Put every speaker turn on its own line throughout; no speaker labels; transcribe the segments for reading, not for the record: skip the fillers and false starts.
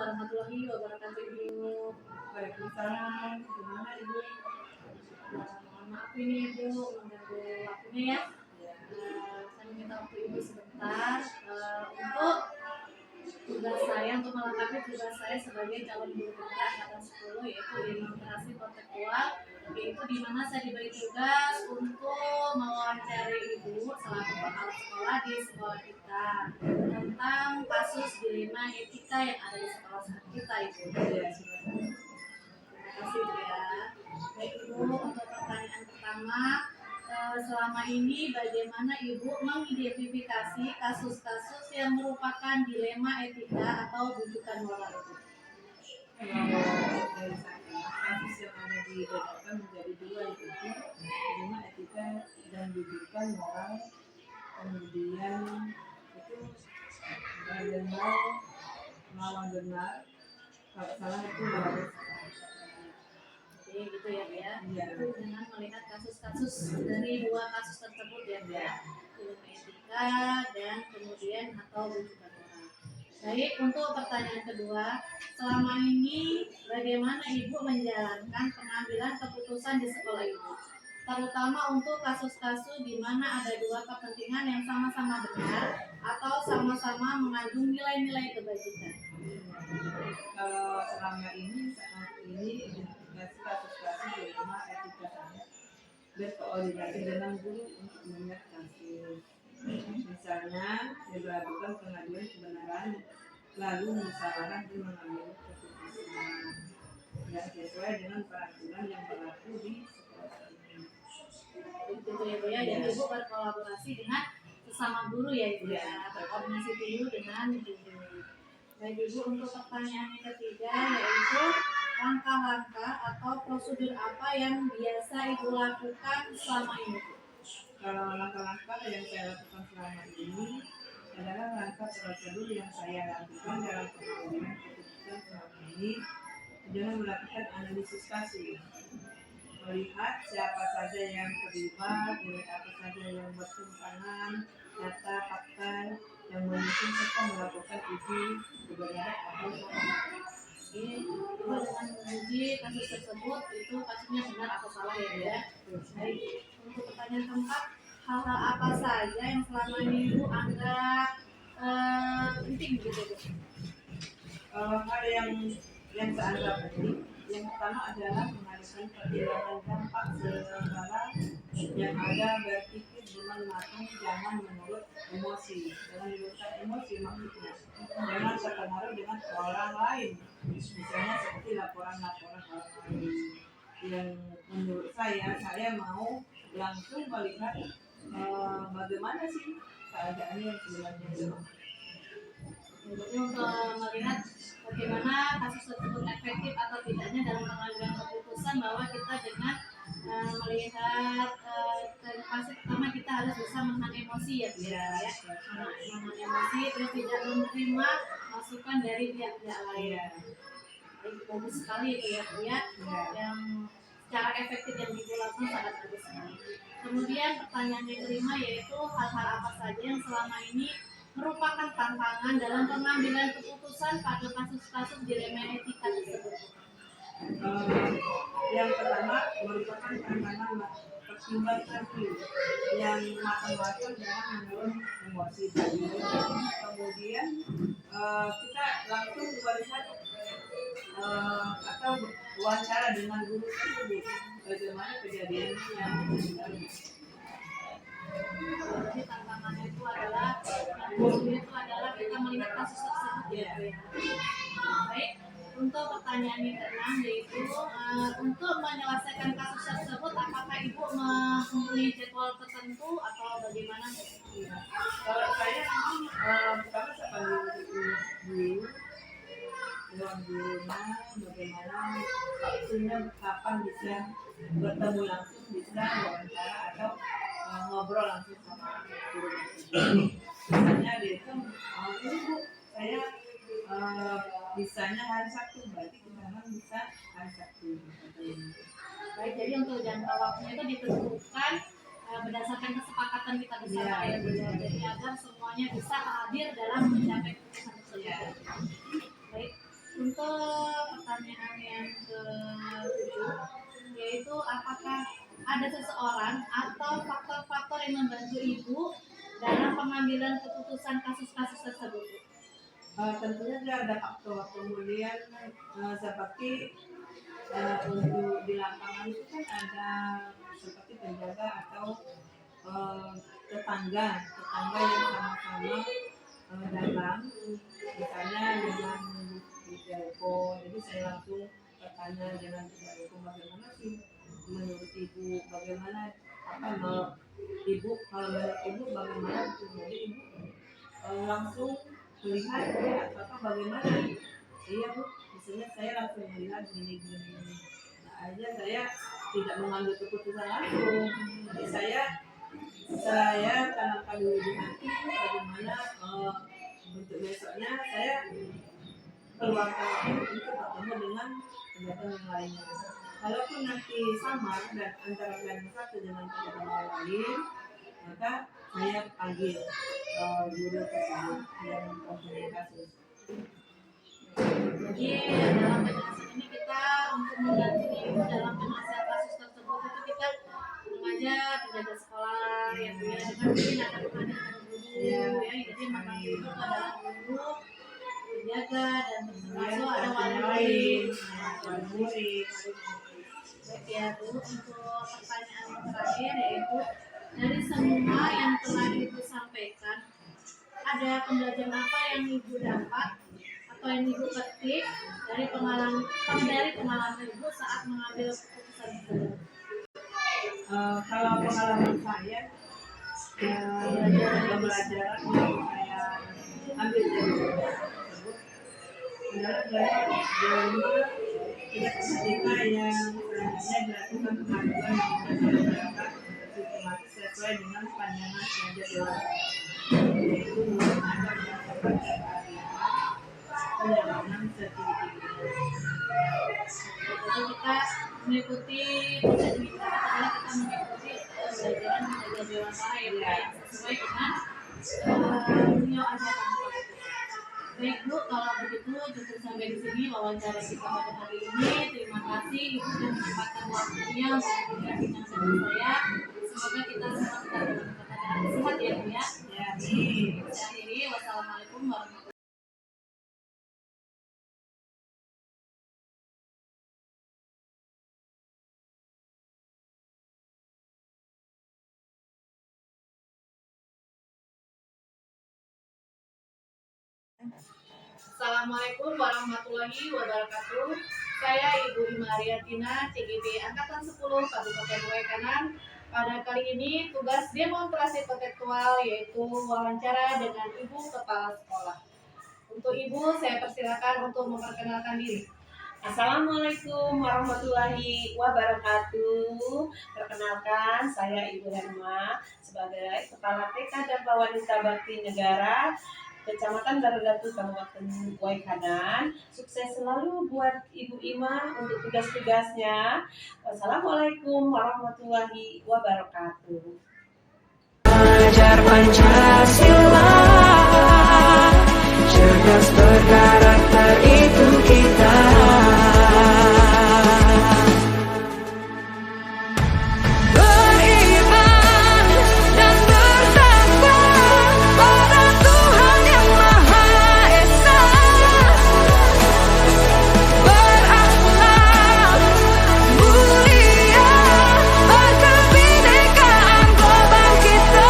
warahmatullahi wabarakatuh, Ibu.
Waalaikumsalam. Gimana Ibu?
Mohon maaf ini Ibu mengganggu waktunya ya. Saya minta waktu Ibu sebentar untuk tugas saya, untuk melengkapi tugas saya sebagai calon guru penggerak angkatan 10, yaitu ilustrasi kontekstual, yaitu di mana saya diberi tugas untuk mewawancari Ibu selaku kepala sekolah di sekolah kita tentang kasus dilema etika yang ada di sekolah kita, Ibu. Terima kasih ya. Baik Ibu, untuk pertanyaan pertama, selama ini bagaimana Ibu mengidentifikasi kasus-kasus yang merupakan dilema etika atau bujukan moral itu?
Dari saya, kasus yang ada dibedakan menjadi dua, yaitu dilema etika dan bujukan moral. Kemudian itu benar melawan benar, kalau salah itu melawan salah.
Jadi gitu ya, Bu ya.
Iya.
Itu dengan melihat kasus-kasus dari dua kasus tersebut ya, Bu ya. Dilema etika dan kemudian atau bujukan moral. Baik, untuk pertanyaan kedua, selama ini bagaimana Ibu menjalankan pengambilan keputusan di sekolah Ibu? Terutama untuk kasus-kasus di mana ada dua kepentingan yang sama-sama benar atau sama-sama mengandung nilai-nilai kebajikan.
Kalau selama ini saat ini identifikasi kasus-kasus dilema etika saya berkoordinasi dengan guru untuk melihat kasus. Misalnya dilakukan pengaduan kebenaran, lalu musyawarah dan mengambil keputusan yang sesuai dengan peraturan yang berlaku di sekolah ini.
Gitu ya, Bu ya. Jadi Ibu berkolaborasi dengan sesama guru ya, Ibu ya. Berkoordinasi dulu dengan guru. Baik Ibu, untuk pertanyaan yang ketiga yaitu langkah-langkah atau prosedur apa yang biasa Ibu lakukan selama ini?
Kalau langkah-langkah yang saya lakukan selama ini adalah langkah prosedur yang saya lakukan dalam pengambilan keputusan selama ini dengan melakukan analisis kasus, melihat siapa saja yang terlibat, nilai apa saja yang bertentangan, data fakta yang mendukung serta melakukan uji kebenaran atau salah.
Ibu dengan menguji kasus tersebut itu kasusnya benar atau salah ya, Bu ya. Baik, untuk pertanyaan keempat, hal-hal apa saja yang selama ini Ibu anggap penting gitu, Bu?
Hal yang saya anggap penting, yang pertama adalah mengadakan pertimbangan dampak segala yang ada, berpikir dengan matang, jangan menurut emosi, jangan menggunakan emosi maksudnya, jangan terpengaruh dengan orang lain, misalnya seperti laporan-laporan orang lain yang menurut saya mau langsung melihat bagaimana sih keadaannya yang sebenarnya.
Jadi untuk melihat bagaimana kasus tersebut efektif atau tidaknya dalam pengambilan keputusan, bahwa kita dengan melihat fase pertama kita harus bisa menahan emosi ya, Bu ya. Menahan emosi, terus tidak menerima masukan dari pihak-pihak lain. Jadi bagus sekali itu ya, Bu ya. Yang secara efektif yang dilakukan sangat bagus sekali. Kemudian pertanyaan yang kelima yaitu hal-hal apa saja yang selama ini merupakan tantangan dalam pengambilan keputusan pada kasus-kasus dilema etika tersebut.
Yang pertama merupakan tantangan pertimbangan yang matang-matang jangan menurun emosi tadi. Kemudian kita langsung melihat atau wawancara dengan guru tersebut bagaimana kejadiannya yang sebenarnya.
Jadi tantangannya itu adalah kita melihat kasus tersebut ya. Baik, untuk pertanyaan yang keenam yaitu untuk menyelesaikan kasus tersebut apakah Ibu mempunyai jadwal tertentu atau bagaimana?
Kalau saya pertama saya panggil dulu bagaimana waktunya kapan bisa bertemu langsung, bisa wawancara atau ngobrol langsung sama guru. Misalnya dia itu ini Bu, saya bisanya hari Sabtu, berarti kita bisa hari Sabtu.
Baik, jadi untuk jangka waktunya itu ditentukan berdasarkan kesepakatan kita bersama ya, Bu. Jadi agar semuanya bisa hadir dalam mencapai keputusan tersebut. Baik, Untuk pertanyaan yang ke-7, yaitu apakah ada seseorang atau faktor-faktor yang membantu ibu dalam pengambilan keputusan kasus-kasus tersebut?
Tentunya ada faktor, kemudian seperti untuk di lapangan itu kan ada seperti penjaga atau tetangga yang sama-sama datang, misalnya dengan telepon. Jadi saya langsung bertanya dengan telepon, bagaimana sih menurut ibu, bagaimana ibu, kalau menurut ibu bagaimana itu. Jadi ibu langsung melihat ya, atau bagaimana. Iya bu, misalnya saya langsung melihat gini. Nah, aja saya tidak mengambil keputusan langsung. Jadi saya tanamkan dulu di hati bagaimana untuk besoknya saya keluarkan waktu untuk bertemu dengan kegiatan yang lainnya. Kalaupun nanti sama dan antara yang satu dengan kegiatan yang lain, maka saya panggil guru tersebut yang mempunyai kasus.
Jadi dalam penjelasan ini kita untuk mendampingi ibu dalam penyelesaian kasus tersebut itu kita mengajak penjaga sekolah yang dengan mungkin akan menghadirkan guru ya, jadi memang itu adalah guru, penjaga, dan termasuk ada wali murid. Baik ya Bu, untuk pertanyaan yang terakhir yaitu dari semua yang telah ibu sampaikan, ada pembelajaran apa yang ibu dapat atau yang ibu petik dari pengalaman ibu saat mengambil keputusan tersebut?
Kalau pengalaman saya, pembelajaran yang saya ambil dari tersebut adalah bagaimana tidak ketika yang selanjutnya dilakukan pengaduan masyarakat sistematis sesuai dengan pandangan kinerja dewan. Itu ada berdasarkan penjalanan sertifikat.
Jadi kita mengikuti pembelajaran dewasa yang sesuai dengan beliau ajarkan. Baik Bu, kalau begitu cukup sampai di sini wawancara kita pada hari ini. Terima kasih Ibu sudah menyempatkan waktunya untuk berbincang dengan saya. Semoga kita semua tetap dalam keadaan sehat ya Bu ya. Saya akhiri. Wassalamualaikum warahmatullahi wabarakatuh. Assalamualaikum warahmatullahi wabarakatuh. Saya Ibu Ima Ariyatina, CGB Angkatan 10 Kabupaten Waikanan. Pada kali ini tugas demonstrasi kontekstual yaitu wawancara dengan Ibu Kepala Sekolah. Untuk Ibu, saya persilakan untuk memperkenalkan diri.
Assalamualaikum warahmatullahi wabarakatuh. Perkenalkan, saya Ibu Herma sebagai Kepala TK dan Wanita Bakti Negara Kecamatan Darudatu, Kabupaten Waikanan. Sukses selalu buat Ibu Ima untuk tugas-tugasnya. Wassalamualaikum warahmatullahi wabarakatuh.
Ajar Pancasila, cerdas berkarakter itu kita. Beriman dan bertakwa pada Tuhan yang Maha Esa. Berakhlak mulia, berkebinekaan global kita.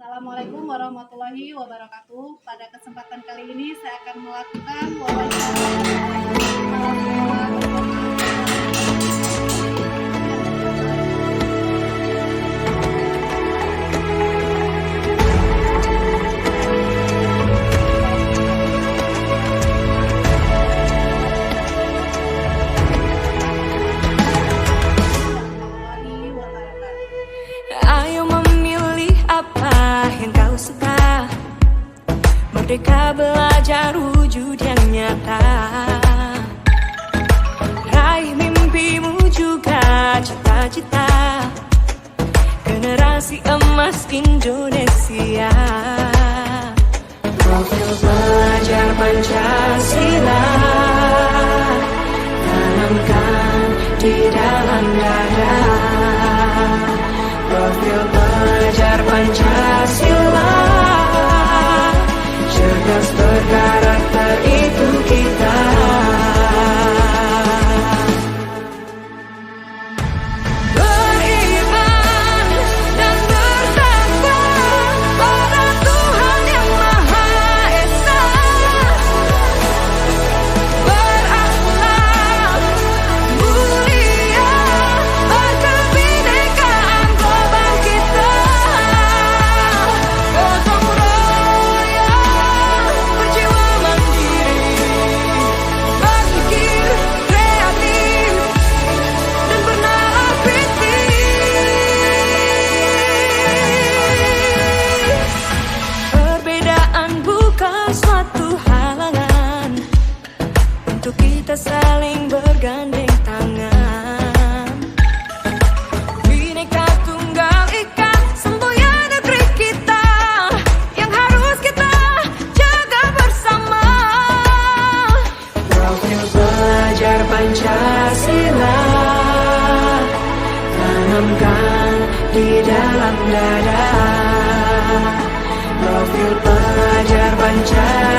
Assalamualaikum warahmatullahi wabarakatuh. Pada kesempatan kali ini saya akan melakukan wawancara
Ayo memilih apa yang kau suka. Merdeka belajar wujud yang nyata. Raih mimpimu juga cita-cita. Generasi emas Indonesia. Profil pelajar Pancasila tanamkan di dalam dada. Profil pelajar Pancasila, cerdas berkarakter itu kita. Beriman dan bertakwa pada Tuhan Yang Maha Esa. Berakhlak mulia, berkebinekaan global kita. Gotong royong, berjiwa mandiri, berpikir kreatif dan bernalar kritis. Perbedaan bukan suatu halangan untuk kita saling bergandeng tangan. Bhinneka Tunggal Ika, semboyan negeri kita yang harus kita jaga bersama. Profil pelajar Pancasila tanamkan di dalam dada. Profil pelajar Pancasila,